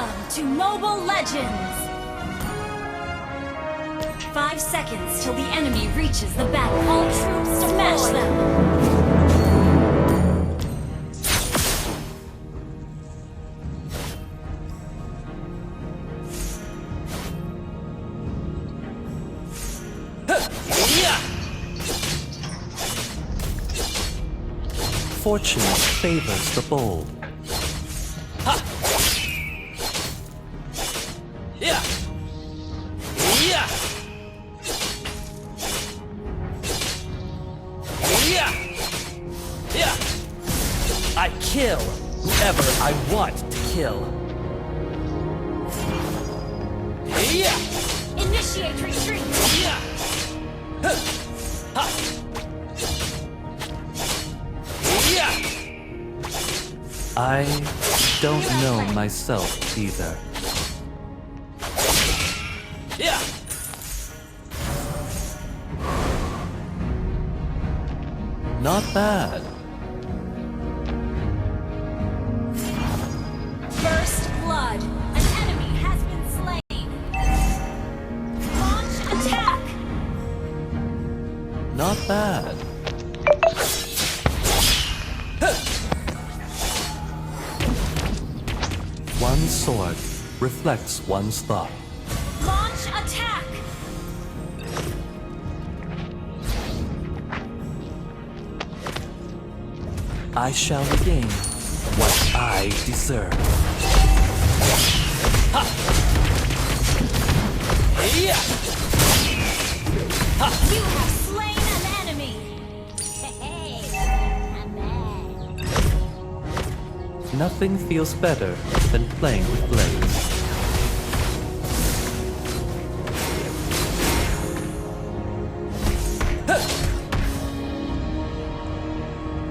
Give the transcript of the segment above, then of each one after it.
Welcome to Mobile Legends! 5 seconds till the enemy reaches the battle. All troops smash them! Fortune favors the bold. I kill whoever I want to kill. Initiate retreat! I don't know myself either. Not bad. First blood! An enemy has been slain! Launch attack! Not bad. One sword reflects one's thought. Launch attack! I shall regain what I deserve. You have slain an enemy! Not bad. Nothing feels better than playing with blades.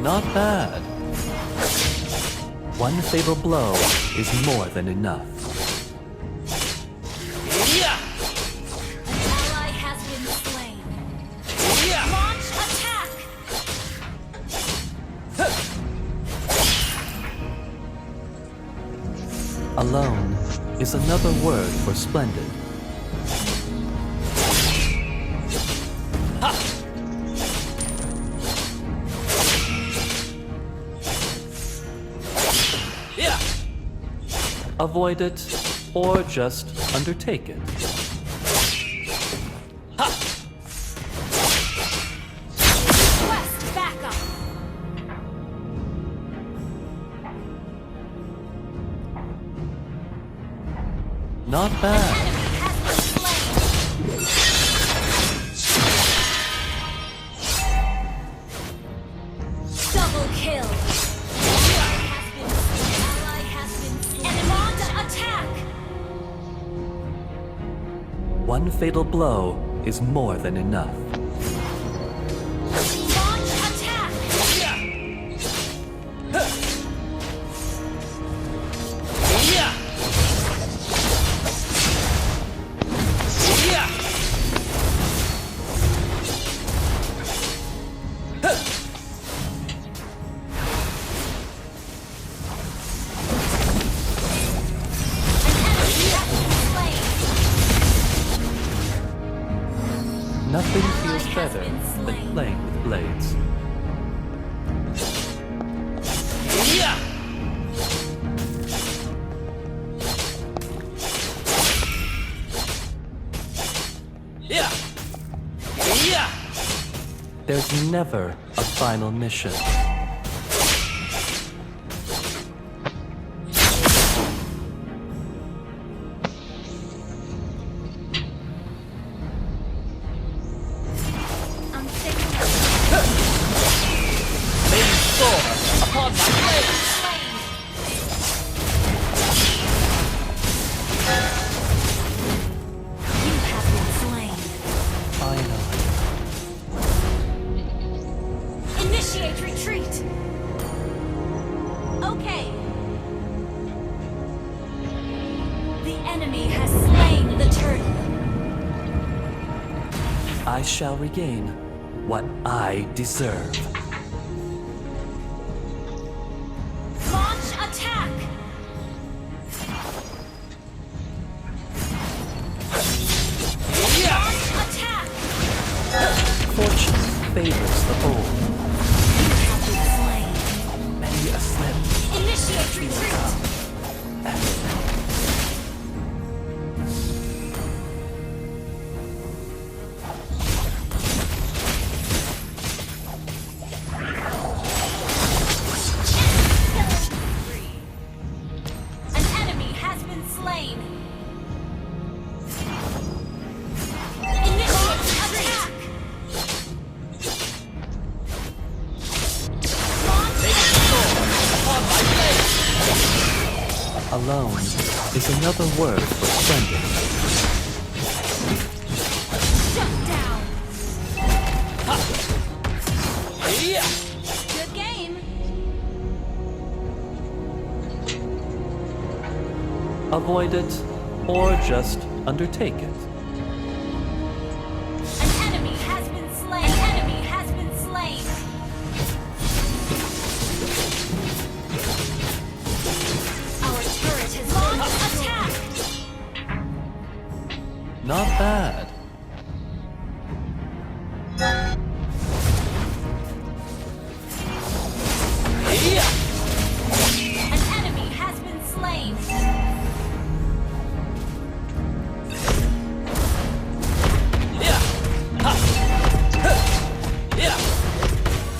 Not bad. One fatal blow is more than enough. An ally has been slain. Launch attack! Alone is another word for splendid. Avoid it, or just undertake it. Request backup! Not An bad. enemy has been slain! Double kill! Ally has been slain. And launch attack! One fatal blow is more than enough. Launch attack! Nothing feels Ally has better been than slain. playing with blades. There's never a final mission. I'm taking May you soar upon my blade! slain! You have been slain. Finally. Initiate retreat! Okay. The enemy has slain the turtle. I shall regain what I deserve. Launch attack! slip. Initiate retreat. An enemy has been slain. Initiate attack. Alone is another word for splendid. Shut down. Good game. Avoid it, or just undertake it. An enemy has been slain. An enemy has been slain. Our turret has launched attack. Not bad. An enemy has been slain.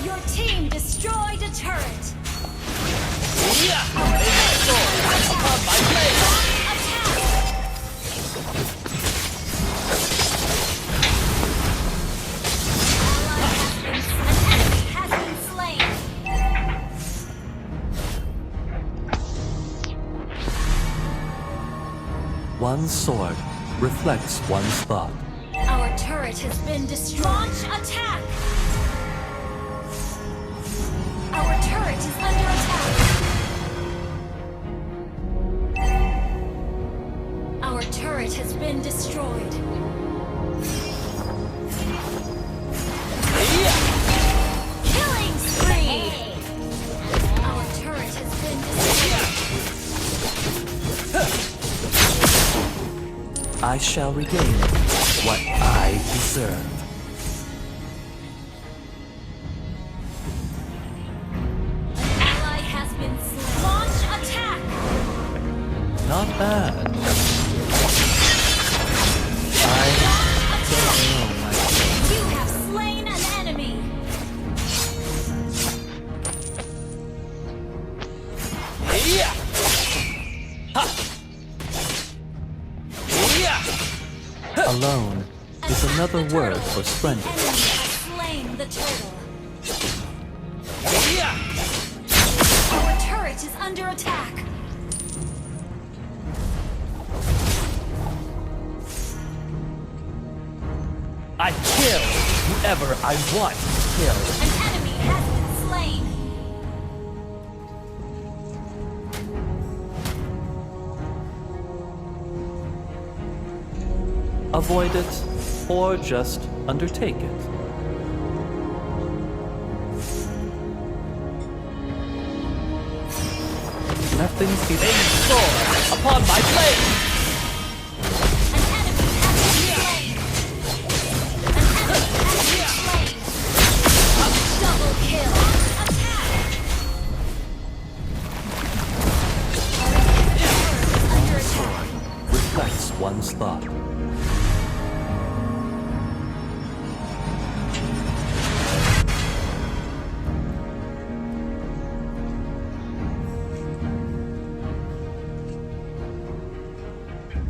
Your team destroyed a turret. One sword reflects one's thought. Our turret has been destroyed. Launch attack! Our turret is under attack. Our turret has been destroyed. Killing spree! Our turret has been destroyed. I shall regain what I deserve. An ally has been slain. Launch attack! Not bad. I don't know myself. You have slain an enemy. Alone is another Attack the word turtle. for splendid. The enemy has slain the turtle. Our turret is under attack. I kill whoever I want to kill. An enemy has been slain. Avoid it, or just undertake it. Nothing beats a sword upon my blade. An enemy has been slain. An enemy has been slain. Double kill. Attack. Our turret is under attack. Reflects one's thought.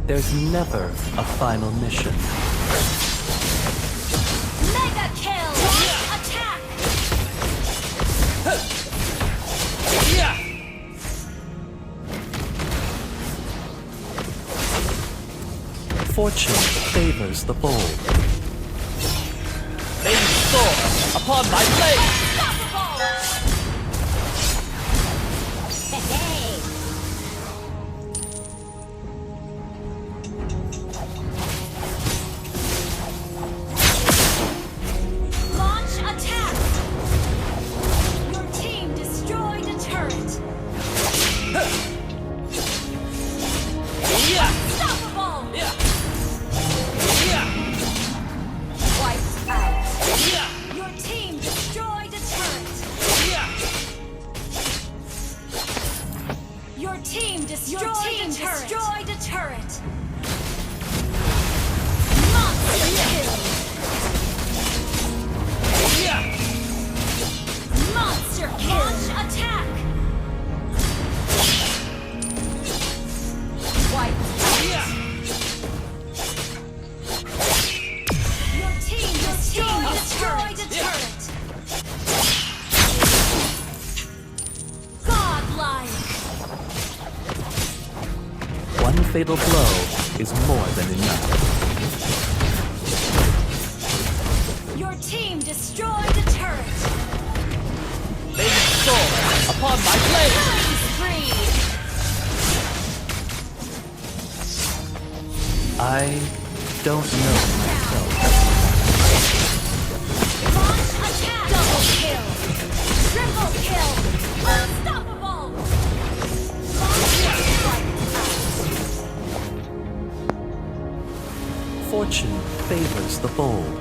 There's never a final mission. Mega kill. Attack. Fortune favors the bold. Flaming sword upon my blade! Unstoppable. Launch attack. Your team destroyed a turret. Unstoppable. Wiped out. Your team destroyed a Your team destroyed a turret. Monster kill. Monster kill. Launch attack. White. Your team destroyed a turret. Godlike. One fatal blow is more than enough. Your team destroyed a turret. Flaming sword upon my blade. Killing spree. I don't know myself. Launch attack. Double kill. Triple kill. Unstoppable. Launch strike. Fortune favors the bold.